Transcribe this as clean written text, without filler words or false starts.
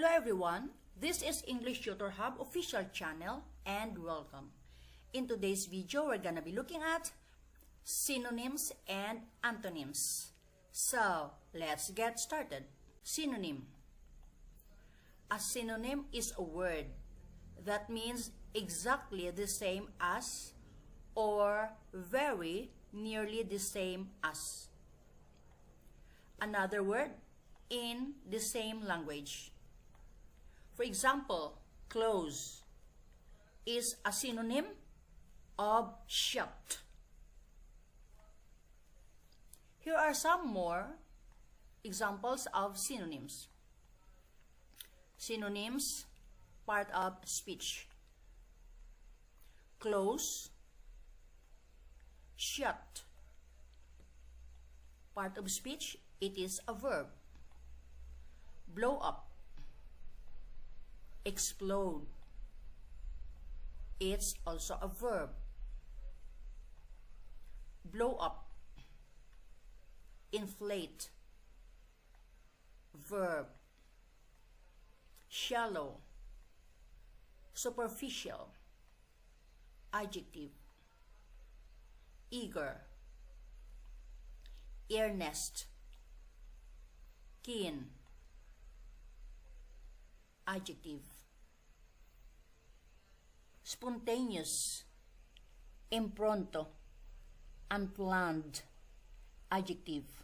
Hello everyone, this is English Tutor Hub official channel and welcome. In today's video, we're gonna be looking at synonyms and antonyms. So, let's get started. Synonym. A synonym is a word that means exactly the same as or very nearly the same as another word in the same language. For example, close is a synonym of shut. Here are some more examples of synonyms. Synonyms, part of speech. Close, shut. Part of speech, it is a verb. Blow up, explode. It's also a verb. Blow up, inflate, verb. Shallow, superficial, adjective. Eager, earnest, keen, adjective. Spontaneous, impronto, unplanned, adjective.